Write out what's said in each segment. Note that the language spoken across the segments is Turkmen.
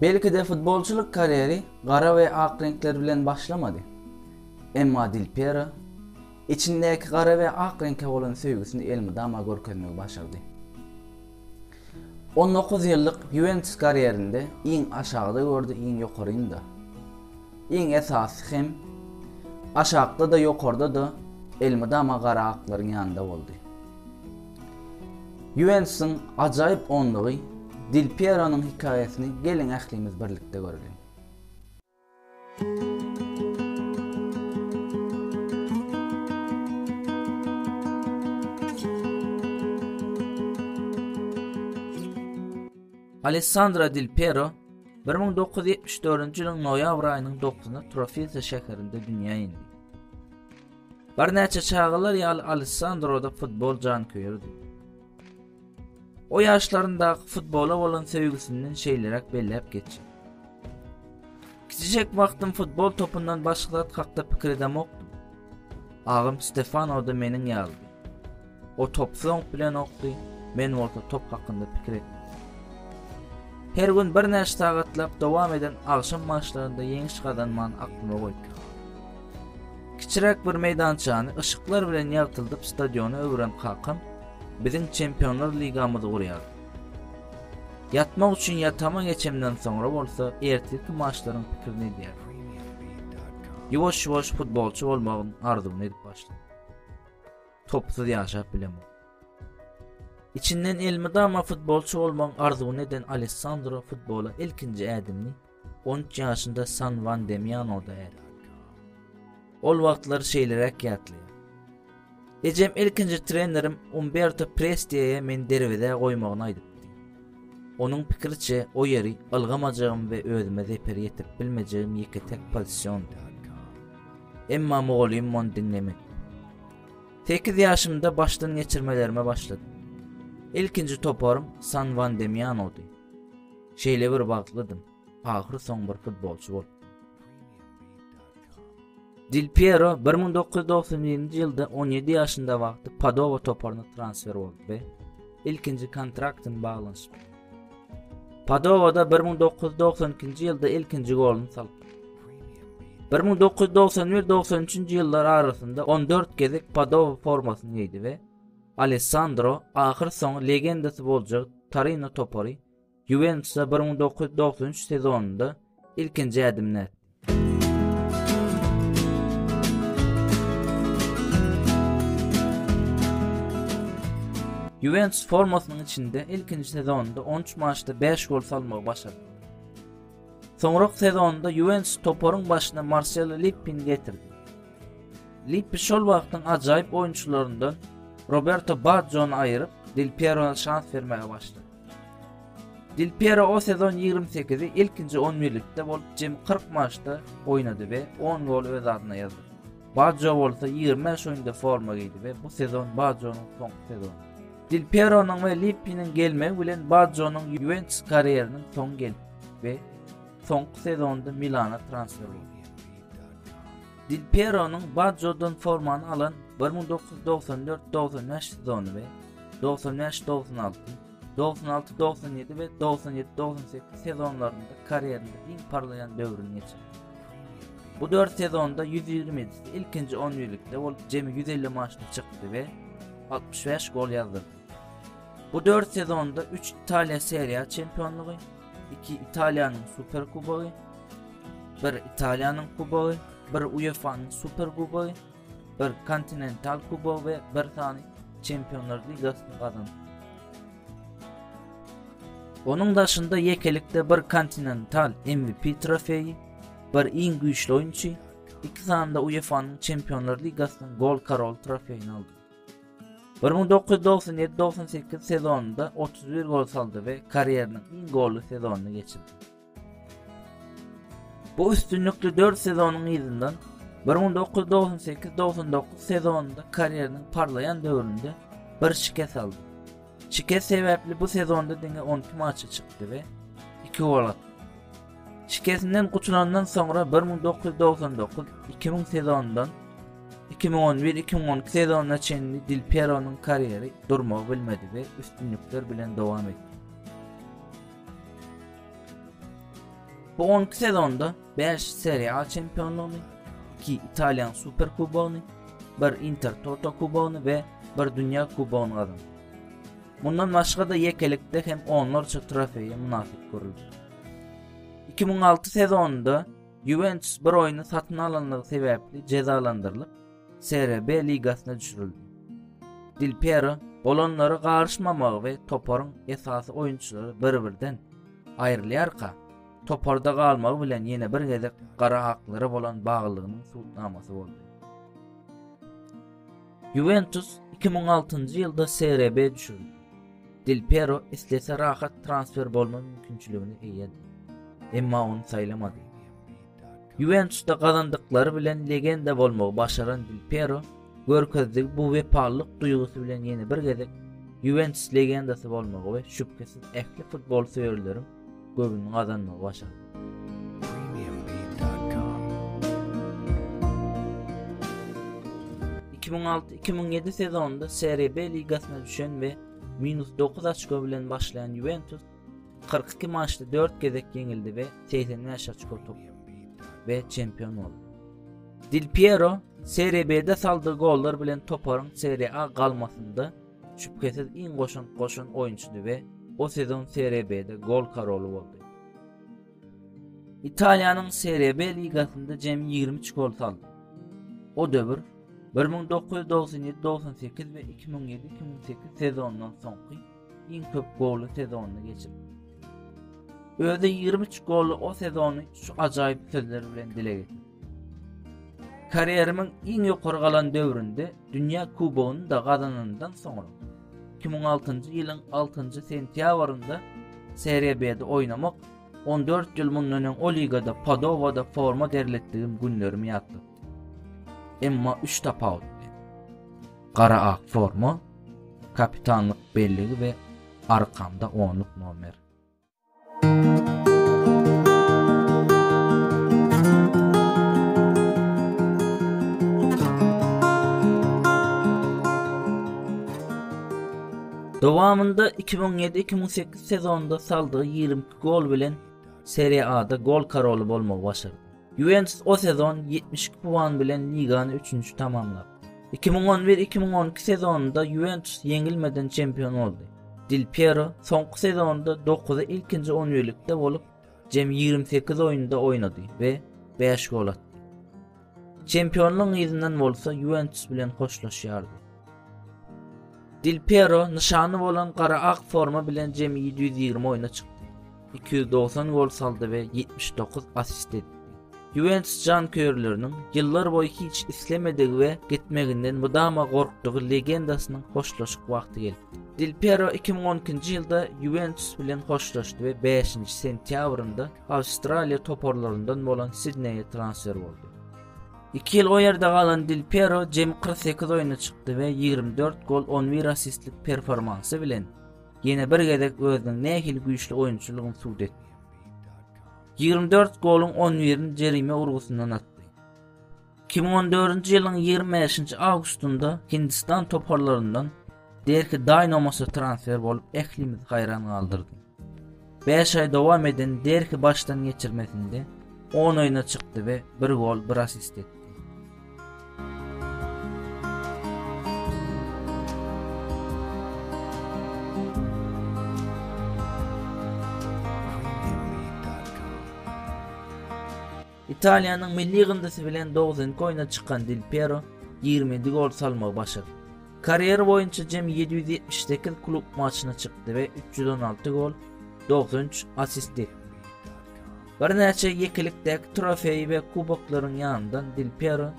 Belki de futbolculuk kariyeri qara ve ak renkler bilen başlamadı. Emma Del Piero içindeki qara ve ak renke olan sevgisini elmydama görkezmegi başardı. 19 yıllık Juventus kariyerinde iň aşağıda gördü, iň ýokarynda. Iň esasy hem aşağıda da ýokarda da elmydama qara aklaryň ýanynda boldy. Juventus'un ajaýyp onlugy Del Piero'nun hikayesini gelin ählimiz birlikde görelim. Alessandro Del Piero 1974 ýylyň noýabr aýynyň 9-nda Trofisa şäherinde dünýä indi. Bir näçe çağlar ýaly Alessandro'da futbol janköýerdi. O yaşlarında futbola olan sevgisinden şeylerek bellep geçti. Kiçicek vaktim futbol topundan başkalar hakda pikir edemoktum. Ağam Stefano da menin ýaldy. O top soň bilen okdy, men orta top hakkında pikir etdim. Her gün bir näçe sagatlap dowam eden akşam maçlarında ýeňi çykanman aklyma goýdy. Kiçirek bir meýdançany ışıklar bilen ýagtyldyp stadiony öwren kakam bizim Çempionlar Ligamyzy gurýar. Yatmak üçin yatama geçemden sonra bolsa erteki maçlaryň pikirini edýär. Ýuwaş futbolçy bolmagyň arzuwyny edip başlady. Topsuz ýaşap bilemok. İçinden elmydama futbolçy bolmagyň arzuwyny eden Alessandro futbola ilkinji ädimini 13 ýaşynda San Van Demiano'da erdi. Ol wagtlar şeýlerek ýatly. Ejem ilkinji trenerim Umberto Presti'ye men derwede goýmagyny aýdypdy. Onun pikirçe o ýeri algamajagym we özüme zeper ýetip bilmejegim ýeke tek pozisiýondy. Emma moğolym mon dinlemek. 8 ýaşymda başdan geçirmelerime başlady. İlkinji toparym San Van Demiano'dy. Şeýle bir bagtlydym. Ahyry soň bir futbolçy bolup. Del Piero 1997 ýylda 17 ýaşynda wagty Padova toparyna transfer boldy we ilkinji kontraktyn baglanşyp. Padova'da 1992 ýylda ilkinji golunu salyp. 1991-93 ýyllar arasynda 14 gezek Padova formasyny giydi we Alessandro ahyr soň legendasy boljak Torino topary Juventus'a 1993 sezonunda ilkinji ädimini etdi. Juventus formasynyň içinde ilkinji sezonunda 13 maçda 5 gol salmagy başardy. Soňrak sezonunda Juventus toparyň başyna Marcelo Lippi'ni getirdi. Lippi şol wagtyň ajaýyp oýunçylaryndan Roberto Baggio'nu aýryp Del Piero'na şans bermege başlady. Del Piero o sezon 28'i ilkinji 11-likde bolup jem 40 maçda oýnady we 10 gol öz adyna ýazdy. Baggio bolsa 25 oýunda forma giydi we bu sezon Baggio'nun soňky sezonu. Del Piero'nun ve Lippi'nin gelmegi bilen Baggio'nun Juventus kariyerinin son geldi ve son sezonda Milan'a transfer oldu. Del Piero'nun Baggio'dan formanı alan 1994-95 sezonu ve 95-96, 96-97 ve 97-98 sezonlarında kariyerinde en parlayan dövrünü geçirdi. Bu 4 sezonda 127'si ilkinci 11'likte olup cemi 150 maçta çıktı ve 65 gol yazdırdı. Bu 4 sezonda 3 İtalya Serie A çempionluğu, 2 İtalya'nın Süper Kuboğu, 1 İtalya'nın Kuboğu, 1 UEFA'nın Süper Kuboğu, 1 Continental Kuboğu ve 1 tane Çempionlar Ligası'nı kazandı. Onun dışında yekelikte 1 Continental MVP trofeyi, 1 en güçlü oyuncu, 2 tane de UEFA'nın Çempionlar Ligası'nın Gol Karol trofeyini aldı. 1997-98 sezonunda 31 gol saldı ve kariyerinin en gollü sezonunu geçirdi. Bu üstünlüklü 4 sezonun ýzynyň 1998-99 sezonunda kariyerinin parlayan dövründe bir şikes aldı. Şikes sebäpli bu sezonda diňe 12 maça çykdy ve 2 gol atdy. Şikesinden gutulandan sonra 1999-2000 sezonundan 2011-2012 sezonuna çenli Del Piero'nun kariyeri durmagy bilmedi ve üstünlükler bilen dowam etdi. Bu 12 sezonda 5 Serie A çempionluğunu, 2 İtalyan Super Kubogunu, 1 Intertoto Kubogunu ve 1 Dünya Kubogunu kazandı. Bundan başka da yekelikde hem onlarca trofeyi münasip görüldü. 2006 sezonunda Juventus bir oyunu satın alanlığı sebepli cezalandırılıp Serie B ligasına düşürüldü. Del Piero bolonları qarışmamağı ve toparın esası oyuncuları bir-birden ayrılayarka toparda qalmağı bilen yine bir gezek qara hakları bolan bağlılığının sultnaması oldu. Juventus 2006 yılda Serie B düşürüldü. Del Piero istese rahat transfer bolma mümkünçülüğünü eýedi. Emma onu saylamadı. Juventus'ta kazandıkları bilen legenda bolmağı başaran Del Piero, görkezlik bu vepallık duygusu bilen yeni bir gezek Juventus legendası bolmağı ve şüphesiz ehli futbol severlerin göbünü kazanmağı başardı. ...2006-2007 sezonunda Serie B ligasına düşen ve -9 açko bilen başlayan Juventus 42 maçta 4 gezek yenildi ve 85 açko topladı ve şampiyon oldu. Del Piero Serie B'de saldığı goller bilen toparın Serie A kalmasında şüphesiz en koşan oyuncudu ve o sezon Serie B'de gol karolu oldu. İtalya'nın Serie B ligasında cem 23 gol saldı. O dövür 1997-98 ve 2007-2008 sezonundan sonraki en köp golü sezonuna geçirdi. Öde 23 golü o sezonu şu acayip sözler bilen dile getirdi. Kariyerimin en yukarı kalan dövründe Dünya Kubogunu da kazanandan sonra 2006 yılın 6. sentyabrında Serie B'de oynamak 14 yıl bundan o ligada Padova'da forma derlettiğim günlerimi yattı. Emma 3 tapa oldu. Qara ak forma, kapitanlık belliği ve arkamda 10'luk nomer. Dowamında 2007-2008 sezonunda saldığı 22 gol bilen Serie A'da gol karolu bolmağı başardı. Juventus o sezon 72 puan bilen liganı 3. tamamladı. 2011-2012 sezonunda Juventus yengilmeden şampiyon oldu. Del Piero sonki sezonda 9'a ilkinci 10 üyelikte bolup cem 28 oyunda oynadı ve 5 gol attı. Şampiyonluğun izinden bolsa Juventus bilen hoşlaşýardy. Del Piero nişanı bolan qara ak forma bilen cem 720 oyuna çıktı. 290 gol saldı ve 79 asist etti. Juventus jankörlerinin yıllar boyu hiç islemediği ve gitmeginden budama korktuğu legendasının hoşlaşık vakti geldi. Del Piero 2012 yılda Juventus bilen hoşlaştı ve 5. sentyabrında Avustralya toparlarından bolan Sydney'e transfer oldu. 2 yıl o yerde kalan Del Piero cem 48 oyuna çıktı ve 24 gol 11 asistlik performansı bilen yine bir gezek özünün nehil güýçli oyunçuluğunu suud etti. 24 golun 11'ini jerime urgusundan attı. 2014 yılın 25 Ağustos'unda Hindistan toparlarından Derki Dynamos'a transfer bolup ehlimiz hayran kaldırdı. 5 ay devam eden Derki baştan geçirmesinde 10 oyuna çıktı ve 1 gol 1 asist etti. İtalya'nın milli gındası bilen 9. oyuna çıkan Del Piero 27 gol salmağı başardı. Kariyer boyunca cem 778 klub maçına çıktı ve 316 gol 93 asist etti. Bir neçe yekilikdeki trofeyi ve kubokların yanından Del Piero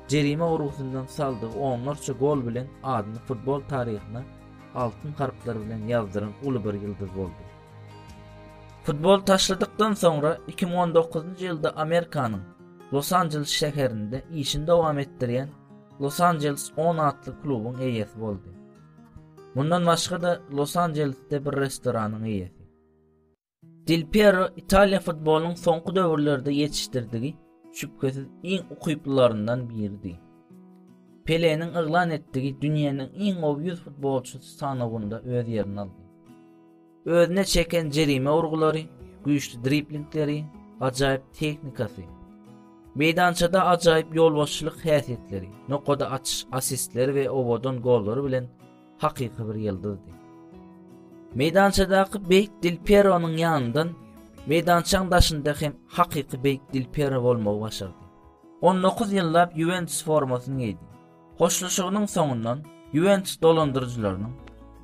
jerime urgusundan saldığı onlarca gol bilen adını futbol tarihine altın harfler bilen yazdıran ulu bir yıldız oldu. Futbol taşladıktan sonra 2019 yılda Amerika'nın Los Angeles şehrinde işini devam ettiriyen Los Angeles 10 adlı klubun eýesi boldy. Bundan başga da Los Angeles'te bir restoranın eýesi. Del Piero İtalya futbolunun soňky döwürlerde yetiştirdiği şüphesiz en ukyplylarından biriydi. Pele'nin ıglan ettiği dünyanın en gowy 100 futbolçusu sanawynda öz yerini aldy. Özüne çeken jerime urgulary, güýçli driblingleri, ajaýyp teknikasy, meydançada ajaýyp ýolbaşçylyk häsiýetleri, nokoda açyş asistleri we obodon gollary bilen hakyky bir ýyldızdy. Meydançadaky Beyk Dilpero'nun ýanyndan meydançaň daşynda hem hakyky Beyk Dilpero bolmagy başardy. 19 ýyllap Juventus formasyny giydi. Hoşlaşygynyň soňundan Juventus dolandyrjylarynyň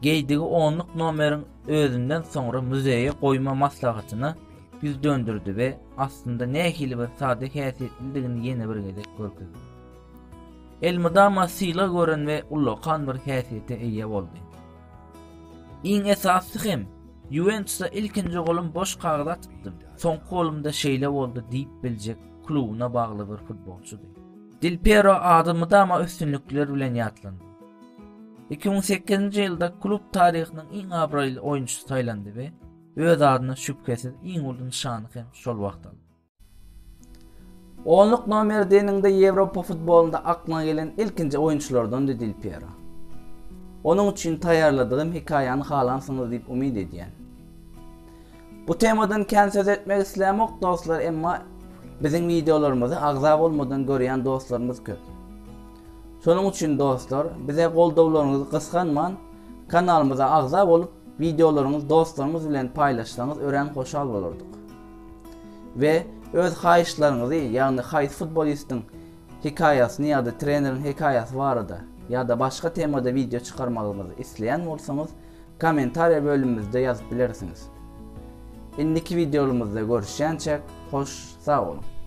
geýdigi 10-lyk nomerin özünden soňra muzeýe goýma maslahatyna yüz döndürdi we aslında nähili bir sade häsiýetliligini ýene bir gezek görkezdi. Elmydama syla gören we ullakan bir häsiýete eýe boldy. Iň esasy hem Juventus'a ilkinji golum boş kagda tutdum. Soňky golumda şeýle boldy diýip biljek klubuna bagly bir futbolçudy. Dilpero adamydama üstünlükler bilen ýatlandy. 2008-nji ýylda klub taryhynyň iň abraýly oýunçysy saýlandy we öz adyna şüpkesiz iň uly nişany hem şol wagt aldy. 10-lyk nomer deninde Ýewropa futbolunda aklyna gelen ilkinji oýunçylardan Dilpero. Onun için tayarladığım hikaýany halansınız diýip umid edýän. Bu temadan kän söz etmek islämok dostlar, emma bizim videolarymyzy agza bolmadan görýän dostlarymyz köp. Şonuň üçin dostlar, bize goldawlaryňyzy gysganman, kanalymyza agza bolup videolaryňyzy dostlarymyz bilen paýlaşsaňyz ören hoşal bolardyk. Ve öz haýyşlaryňyzy, ýagny haýsy futbolistiň hikaýasyny ýa-da trenerin hikaýasy barada ya da başka temada video çıkarmagymyzy isleýän bolsaňyz kommentariýa bölümimizde ýazyp bilersiňiz. Indiki videomuzda görüşýänçe hoş, sag olun.